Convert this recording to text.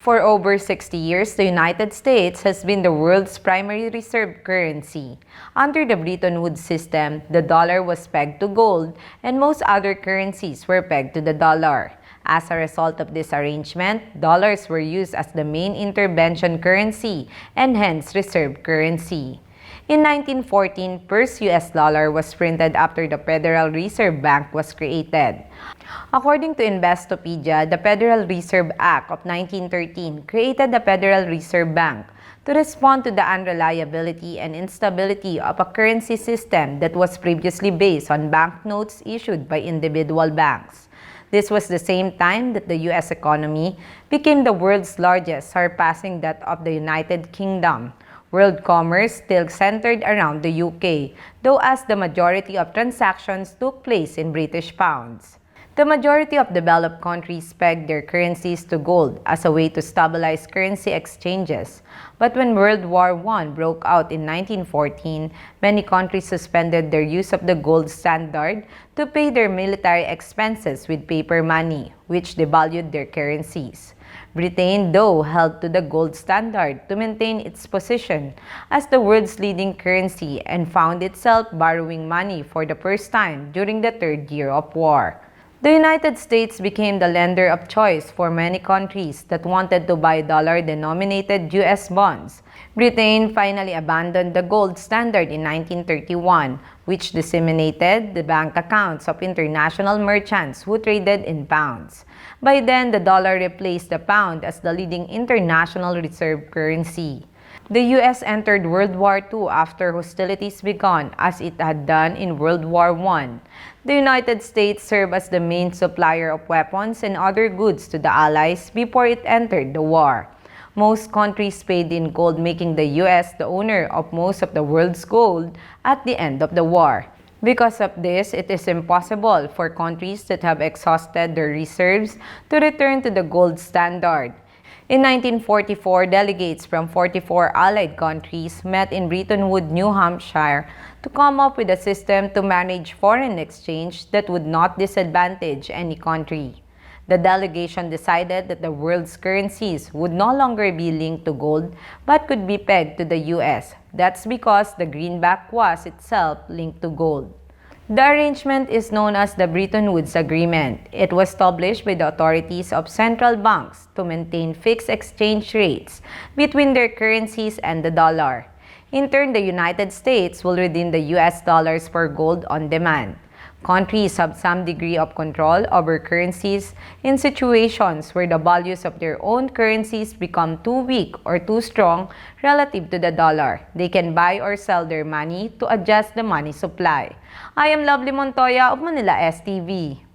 For over 60 years, the United States has been the world's primary reserve currency. Under the Bretton Woods system, the dollar was pegged to gold and most other currencies were pegged to the dollar. As a result of this arrangement, dollars were used as the main intervention currency and hence reserve currency. In 1914, first US dollar was printed after the Federal Reserve Bank was created. According to Investopedia, the Federal Reserve Act of 1913 created the Federal Reserve Bank to respond to the unreliability and instability of a currency system that was previously based on banknotes issued by individual banks. This was the same time that the U.S. economy became the world's largest, surpassing that of the United Kingdom. World commerce still centered around the UK, though as the majority of transactions took place in British pounds. The majority of developed countries pegged their currencies to gold as a way to stabilize currency exchanges. But when World War I broke out in 1914, many countries suspended their use of the gold standard to pay their military expenses with paper money, which devalued their currencies. Britain, though, held to the gold standard to maintain its position as the world's leading currency and found itself borrowing money for the first time during the third year of war. The United States became the lender of choice for many countries that wanted to buy dollar-denominated U.S. bonds. Britain finally abandoned the gold standard in 1931, which disseminated the bank accounts of international merchants who traded in pounds. By then, the dollar replaced the pound as the leading international reserve currency. The U.S. entered World War II after hostilities began, as it had done in World War I. The United States served as the main supplier of weapons and other goods to the Allies before it entered the war. Most countries paid in gold, making the U.S. the owner of most of the world's gold at the end of the war. Because of this, it is impossible for countries that have exhausted their reserves to return to the gold standard. In 1944, delegates from 44 Allied countries met in Bretton Woods, New Hampshire, to come up with a system to manage foreign exchange that would not disadvantage any country. The delegation decided that the world's currencies would no longer be linked to gold but could be pegged to the US. That's because the greenback was itself linked to gold. The arrangement is known as the Bretton Woods Agreement. It was established by the authorities of central banks to maintain fixed exchange rates between their currencies and the dollar. In turn, the United States will redeem the US dollars for gold on demand. Countries have some degree of control over currencies in situations where the values of their own currencies become too weak or too strong relative to the dollar. They can buy or sell their money to adjust the money supply. I am Lovely Montoya of Manila STV.